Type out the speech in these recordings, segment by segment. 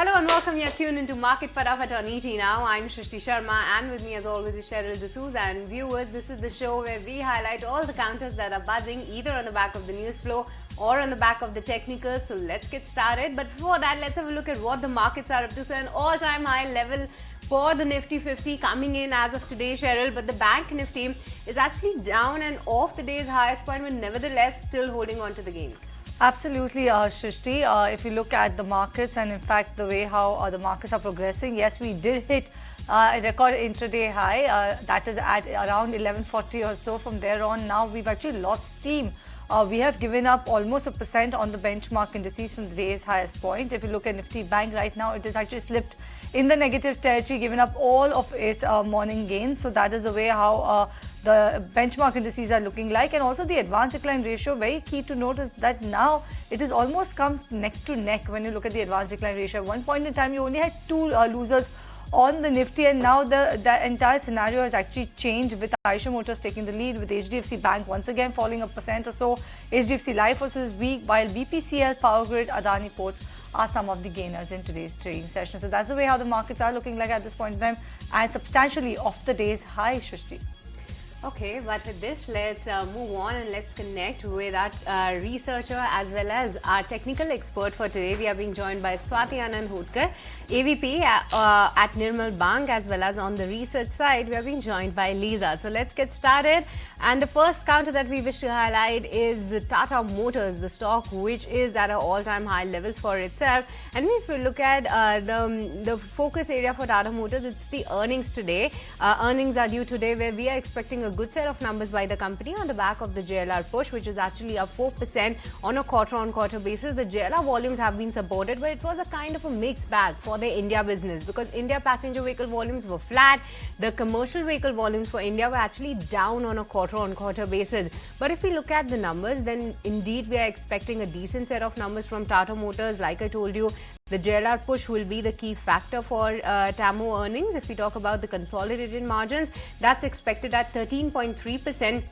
Hello and welcome. You're tuned into Market Fatafat on ET Now. I'm Shrishti Sharma and with me as always is Cheryl D'Souza. And viewers, this is the show where we highlight all the counters that are buzzing either on the back of the news flow or on the back of the technicals. So let's get started. But before that, let's have a look at what the markets are up to. So an all-time high level for the Nifty 50 coming in as of today, Cheryl. But the Bank Nifty is actually down and off the day's highest point, but nevertheless still holding on to the gains. Absolutely, Shrishti. If you look at the markets and in fact the way how the markets are progressing, yes, we did hit a record intraday high. That is at around 1140 or so. From there on, now we've actually lost steam. We have given up almost 1% on the benchmark indices from the day's highest point. If you look at Nifty Bank right now, it has actually slipped in the negative territory, given up all of its morning gains. So that is the way how the benchmark indices are looking like. And also the advance decline ratio, very key to note is that now it has almost come neck to neck when you look at the advance decline ratio. At one point in time, you only had two losers on the Nifty, and now the entire scenario has actually changed with Eicher Motors taking the lead, with HDFC Bank once again falling 1% or so. HDFC Life also is weak, while BPCL, Power Grid, Adani Ports are some of the gainers in today's trading session. So that's the way how the markets are looking like at this point in time, and substantially off the day's high, Shrishti. Okay, but with this, let's move on and let's connect with our researcher as well as our technical expert for today. We are being joined by Swati Ananda Hotkar, AVP at Nirmal Bank, as well as on the research side, we are being joined by Lisa. So let's get started. And the first counter that we wish to highlight is Tata Motors, the stock which is at an all-time high levels for itself. And if we look at the focus area for Tata Motors, it's the earnings today. Earnings are due today, where we are expecting a good set of numbers by the company on the back of the JLR push, which is actually up 4% on a quarter-on-quarter basis. The JLR volumes have been supported, but it was a kind of a mixed bag for the India business, because India passenger vehicle volumes were flat. The commercial vehicle volumes for India were actually down on a quarter-on-quarter basis. But if we look at the numbers, then indeed we are expecting a decent set of numbers from Tata Motors. Like I told you, the JLR push will be the key factor for TAMO earnings. If we talk about the consolidated margins, that's expected at 13.3%.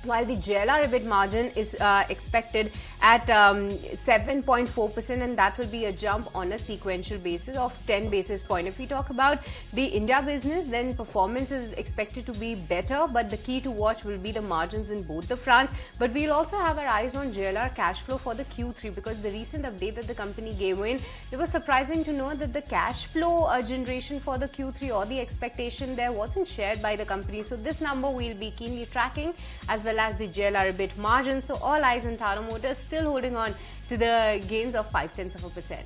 While the JLR EBIT margin is expected at 7.4%, and that will be a jump on a sequential basis of 10 basis points. If we talk about the India business, then performance is expected to be better, but the key to watch will be the margins in both the fronts. But we'll also have our eyes on JLR cash flow for the Q3, because the recent update that the company gave in, it was surprising to know that the cash flow generation for the Q3 or the expectation there wasn't shared by the company. So this number we'll be keenly tracking, as well as the JLR EBIT margin. So all eyes on Tata Motors, still holding on to the gains of 0.5%.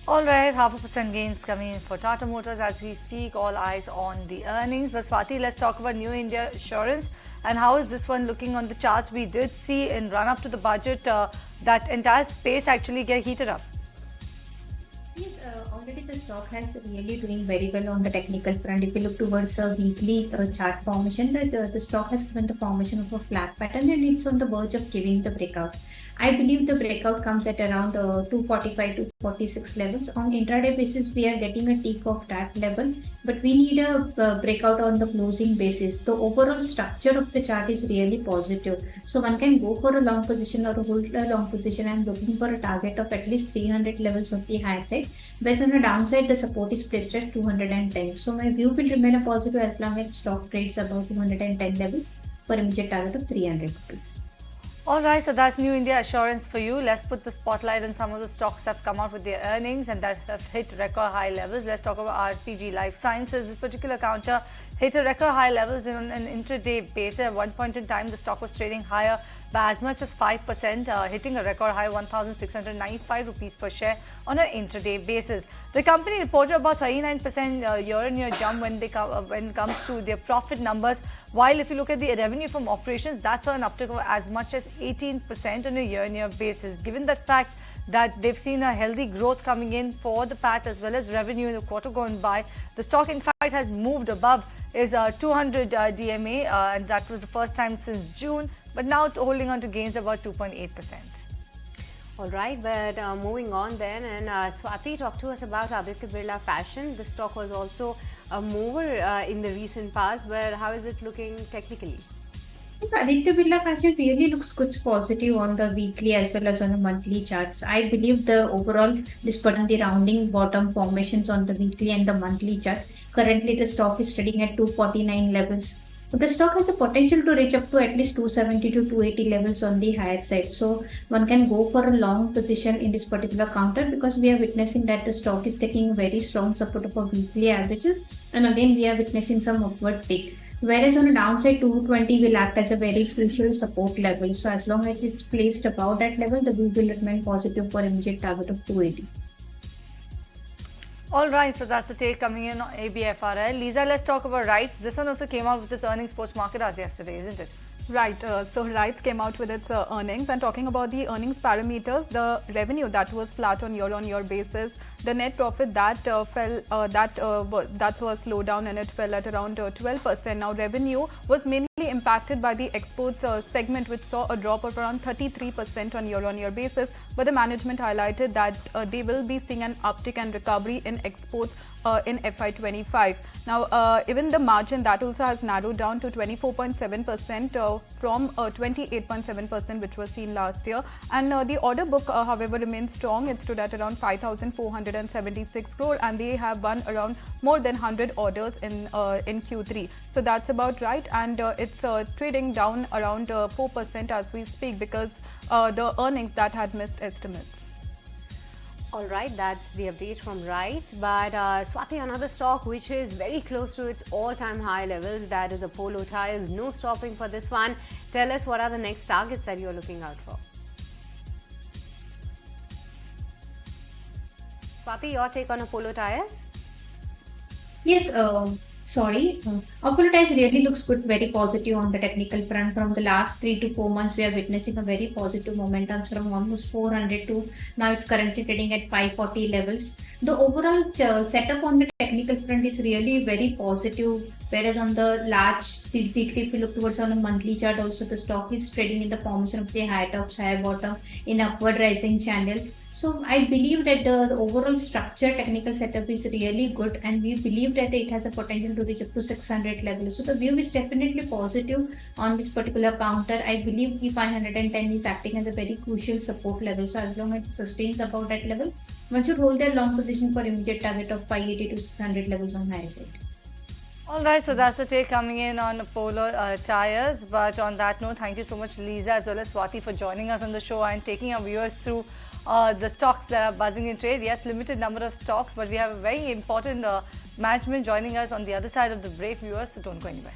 All right, 0.5% gains coming in for Tata Motors as we speak. All eyes on the earnings. But Swati, let's talk about New India Assurance and how is this one looking on the charts. We did see in run up to the budget that entire space actually get heated up. Yes, already the stock has really doing very well on the technical front. If you look towards a weekly chart formation, the stock has given the formation of a flat pattern, and it's on the verge of giving the breakout. I believe the breakout comes at around 245 to 46 levels. On intraday basis, we are getting a tick of that level, but we need a breakout on the closing basis. The overall structure of the chart is really positive. So one can go for a long position or hold a long position. I'm looking for a target of at least 300 levels of the high side. Based on the downside, the support is placed at 210. So my view will remain a positive as long as stock trades above 210 levels for immediate target of 300 rupees. Alright, so that's New India Assurance for you. Let's put the spotlight on some of the stocks that have come out with their earnings and that have hit record high levels. Let's talk about RPG Life Sciences. This particular counter hit a record high levels on an intraday basis. At one point in time, the stock was trading higher by as much as 5%, hitting a record high 1,695 rupees per share on an intraday basis. The company reported about 39% year-on-year jump when it comes to their profit numbers. While if you look at the revenue from operations, that's an uptick of as much as 18% on a year-on-year basis. Given the fact that they've seen a healthy growth coming in for the PAT as well as revenue in the quarter gone by, the stock in fact has moved above is 200 DMA, and that was the first time since June, but now holding on to gains about 2.8%. All right, but moving on then, and Swati, talk to us about Aditya Birla Fashion. The stock was also a mover in the recent past, but how is it looking technically? Yes, Aditya Birla Fashion really looks good positive on the weekly as well as on the monthly charts. I believe the overall, despite the rounding bottom formations on the weekly and the monthly chart, currently the stock is trading at 249 levels. The stock has a potential to reach up to at least 270 to 280 levels on the higher side. So one can go for a long position in this particular counter because we are witnessing that the stock is taking very strong support of a weekly averages, and again we are witnessing some upward tick. Whereas on a downside, 220 will act as a very crucial support level. So as long as it's placed above that level, the view will remain positive for immediate target of 280. All right, so that's the take coming in on ABFRL. Lisa, let's talk about RITES. This one also came out with its earnings post-market as yesterday, isn't it? Right, so RITES came out with its earnings, and talking about the earnings parameters, the revenue that was flat on year basis, the net profit that fell, that was slowed down and it fell at around 12%. Now revenue was mainly impacted by the exports segment, which saw a drop of around 33% on year basis, but the management highlighted that they will be seeing an uptick and recovery in exports in FY25. Now, even the margin that also has narrowed down to 24.7% from 28.7%, which was seen last year. And the order book, however, remains strong. It stood at around 5,476 crore, and they have won around more than 100 orders in Q3. So that's about right, and it's trading down around 4% as we speak because the earnings that had missed estimates. All right, that's the update from RITES. But Swati, another stock which is very close to its all-time high levels, that is Apollo Tyres. No stopping for this one. Tell us what are the next targets that you're looking out for. Swati, your take on Apollo Tyres? Yes, Apollo Tyres really looks good, very positive on the technical front. From the last 3 to 4 months, we are witnessing a very positive momentum from almost 400 to now it's currently trading at 540 levels. The overall setup on the technical front is really very positive. Whereas on the large, if you look towards on a monthly chart, also the stock is trading in the formation of the high tops, high bottom in upward rising channel. So I believe that the overall structure technical setup is really good, and we believe that it has a potential to reach up to 600 levels. So the view is definitely positive on this particular counter. I believe the 510 is acting as a very crucial support level. So as long as it sustains above that level, one should hold their long position for immediate target of 580 to 600 levels on high side. All right, so that's the take coming in on Apollo Tyres. But on that note, thank you so much, Lisa, as well as Swati, for joining us on the show and taking our viewers through the stocks that are buzzing in trade. Yes, limited number of stocks, but we have a very important management joining us on the other side of the break, viewers, so don't go anywhere.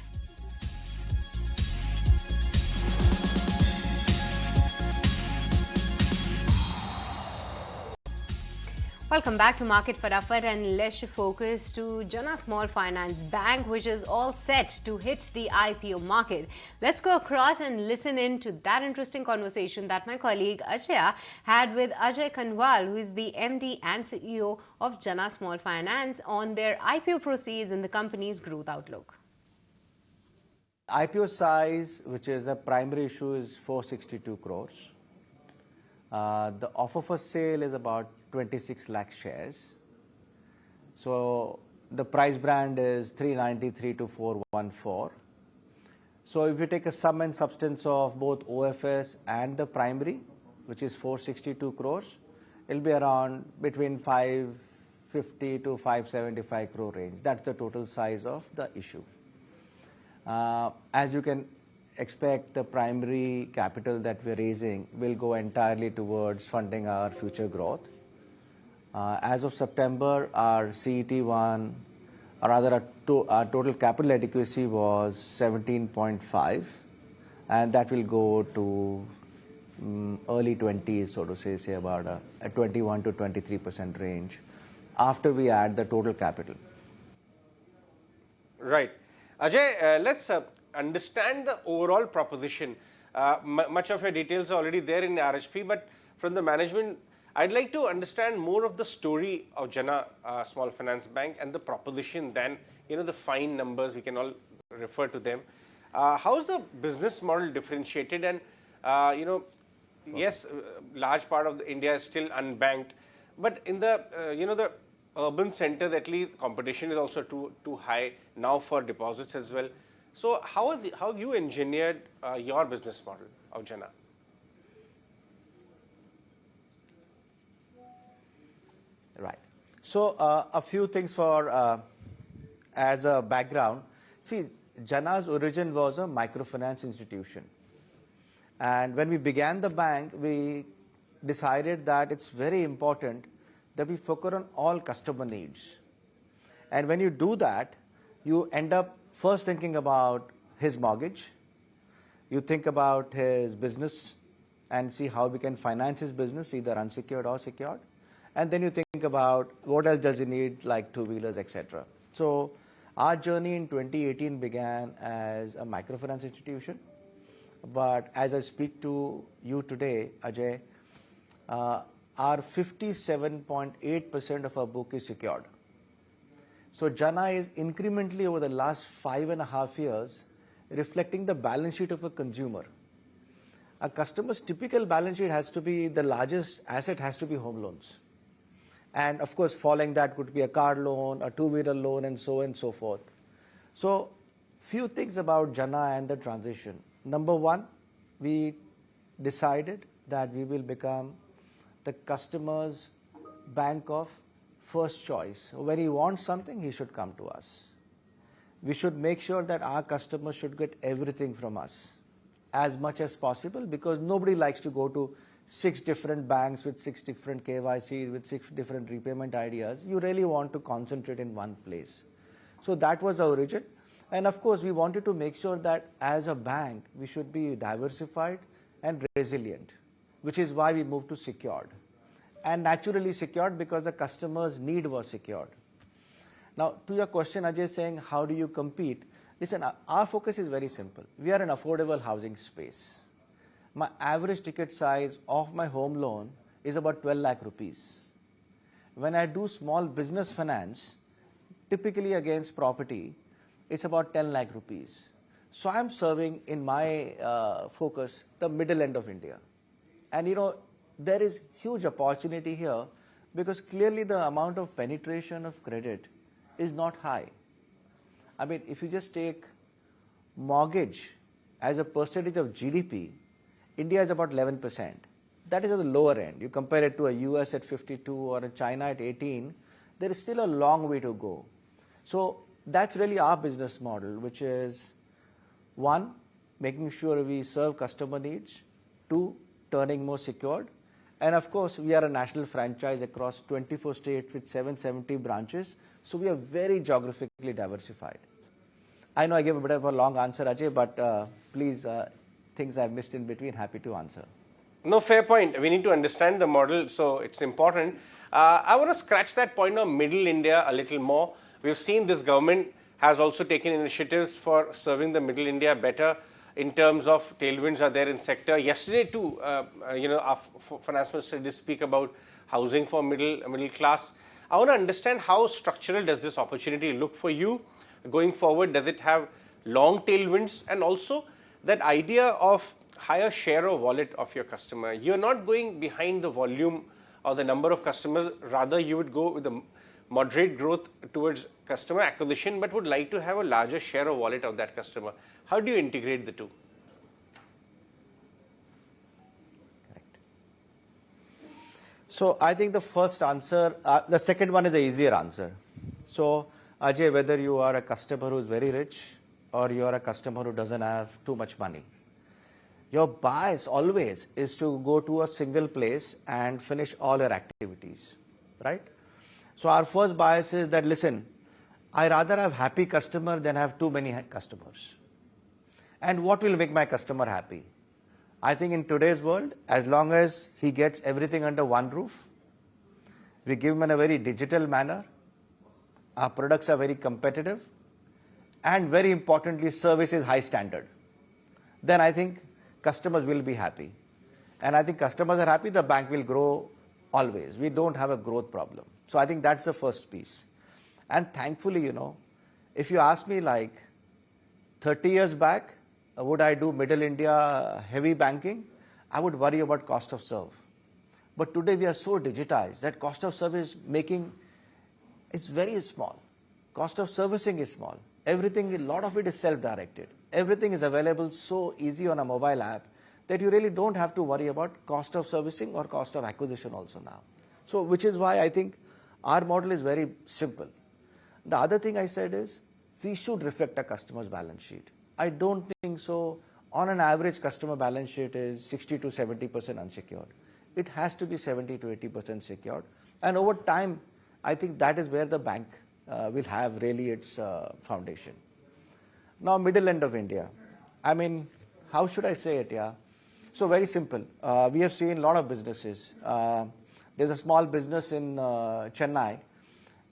Welcome back to Market Fatafat, and let's focus to Jana Small Finance Bank, which is all set to hit the IPO market. Let's go across and listen in to that interesting conversation that my colleague Ajay had with Ajay Kanwal, who is the MD and CEO of Jana Small Finance, on their IPO proceeds and the company's growth outlook. IPO size, which is a primary issue, is 462 crores. The offer for sale is about 26 lakh shares. So the price band is 393 to 414. So if you take a sum and substance of both OFS and the primary, which is 462 crores, it'll be around between 550 to 575 crore range. That's the total size of the issue. As you can expect, the primary capital that we're raising will go entirely towards funding our future growth. As of September, our CET1, or rather our total capital adequacy was 17.5, and that will go to early 20s, so to say about a 21 to 23% range after we add the total capital. Right. Ajay, let's understand the overall proposition. Much of your details are already there in the RHP, but from the management, I'd like to understand more of the story of Jana Small Finance Bank and the proposition than, the fine numbers, we can all refer to them. How is the business model differentiated? And, yes, large part of India is still unbanked, but in the, the urban centers, at least competition is also too high now for deposits as well. So how have you engineered your business model of Jana? Right. So a few things for as a background. See, Jana's origin was a microfinance institution. And when we began the bank, we decided that it's very important that we focus on all customer needs. And when you do that, you end up first thinking about his mortgage, you think about his business and see how we can finance his business, either unsecured or secured. And then you think about what else does he need, like two-wheelers, etc. So our journey in 2018 began as a microfinance institution. But as I speak to you today, Ajay, our 57.8% of our book is secured. So Jana is incrementally over the last 5.5 years reflecting the balance sheet of a consumer. A customer's typical balance sheet has to be, the largest asset has to be home loans. And of course, following that could be a car loan, a two-wheeler loan, and so on and so forth. So few things about Jana and the transition. Number one, we decided that we will become the customer's bank of first choice. When he wants something, he should come to us. We should make sure that our customers should get everything from us as much as possible, because nobody likes to go to 6 different banks with 6 different KYCs, with 6 different repayment ideas. You really want to concentrate in one place. So that was our origin. And of course, we wanted to make sure that as a bank, we should be diversified and resilient, which is why we moved to secured. And naturally secured because the customer's need was secured. Now, to your question, Ajay, saying how do you compete? Listen, our focus is very simple. We are an affordable housing space. My average ticket size of my home loan is about 12 lakh rupees. When I do small business finance, typically against property, it's about 10 lakh rupees. So I'm serving in my focus the middle end of India. And there is huge opportunity here because clearly the amount of penetration of credit is not high. I mean, if you just take mortgage as a percentage of GDP, India is about 11%. That is at the lower end. You compare it to a US at 52 or a China at 18, there is still a long way to go. So that's really our business model, which is 1, making sure we serve customer needs, 2, turning more secured, and of course we are a national franchise across 24 states with 770 branches, so we are very geographically diversified. I know I gave a bit of a long answer, Ajay, but please, things I've missed in between, happy to answer. No, fair point. We need to understand the model, so it's important. I want to scratch that point of middle India a little more. We've seen this government has also taken initiatives for serving the middle India better in terms of tailwinds are there in sector. Yesterday too, our finance minister did speak about housing for middle class. I want to understand how structural does this opportunity look for you going forward? Does it have long tailwinds? And also that idea of higher share of wallet of your customer. You're not going behind the volume or the number of customers, rather you would go with a moderate growth towards customer acquisition, but would like to have a larger share of wallet of that customer. How do you integrate the two? Correct. So I think the first answer, the second one is the easier answer. So Ajay, whether you are a customer who is very rich or you are a customer who doesn't have too much money, your bias always is to go to a single place and finish all your activities, right? So our first bias is that, listen, I rather have happy customer than have too many customers. And what will make my customer happy? I think in today's world, as long as he gets everything under one roof, we give him in a very digital manner, our products are very competitive, and very importantly, service is high standard, then I think customers will be happy. And I think customers are happy, the bank will grow always. We don't have a growth problem. So I think that's the first piece. And thankfully, if you ask me like 30 years back, would I do middle India heavy banking? I would worry about cost of serve. But today we are so digitized that cost of service is very small. Cost of servicing is small. Everything, a lot of it is self-directed. Everything is available so easy on a mobile app that you really don't have to worry about cost of servicing or cost of acquisition also now. So which is why I think our model is very simple. The other thing I said is we should reflect a customer's balance sheet. I don't think so. On an average, customer balance sheet is 60 to 70% unsecured. It has to be 70 to 80% secured. And over time, I think that is where the bank will have really its foundation. Now, middle end of India. I mean, how should I say it? Yeah. So very simple. We have seen a lot of businesses. There's a small business in Chennai,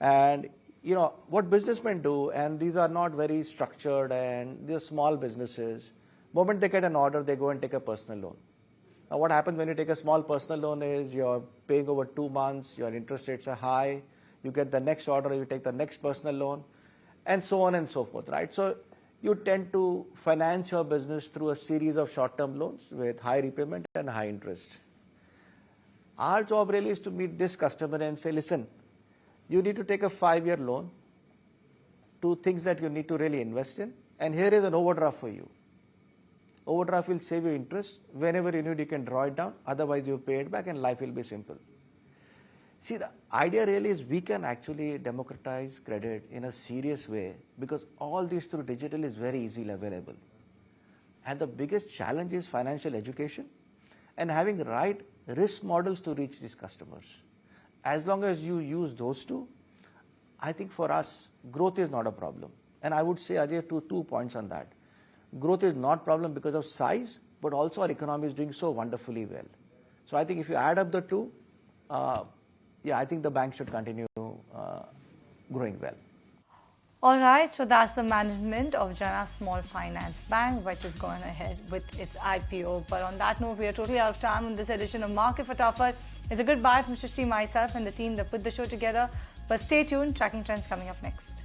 and you know what businessmen do, and these are not very structured, and these are small businesses. Moment they get an order, they go and take a personal loan. Now, what happens when you take a small personal loan is you're paying over 2 months, your interest rates are high, you get the next order, you take the next personal loan, and so on and so forth, right? So you tend to finance your business through a series of short-term loans with high repayment and high interest. Our job really is to meet this customer and say, listen, you need to take a 5-year loan to things that you need to really invest in, and here is an overdraft for you. Overdraft will save you interest. Whenever you need, you can draw it down. Otherwise, you pay it back and life will be simple. See, the idea really is we can actually democratize credit in a serious way because all this through digital is very easily available. And the biggest challenge is financial education and having right risk models to reach these customers. As long as you use those two, I think for us, growth is not a problem. And I would say, Ajay, two points on that. Growth is not problem because of size, but also our economy is doing so wonderfully well. So I think if you add up the two, I think the bank should continue growing well. All right, so that's the management of Jana Small Finance Bank, which is going ahead with its IPO. But on that note, we are totally out of time on this edition of Market Fatafat. It's a goodbye from Shrishti, myself, and the team that put the show together. But stay tuned, tracking trends coming up next.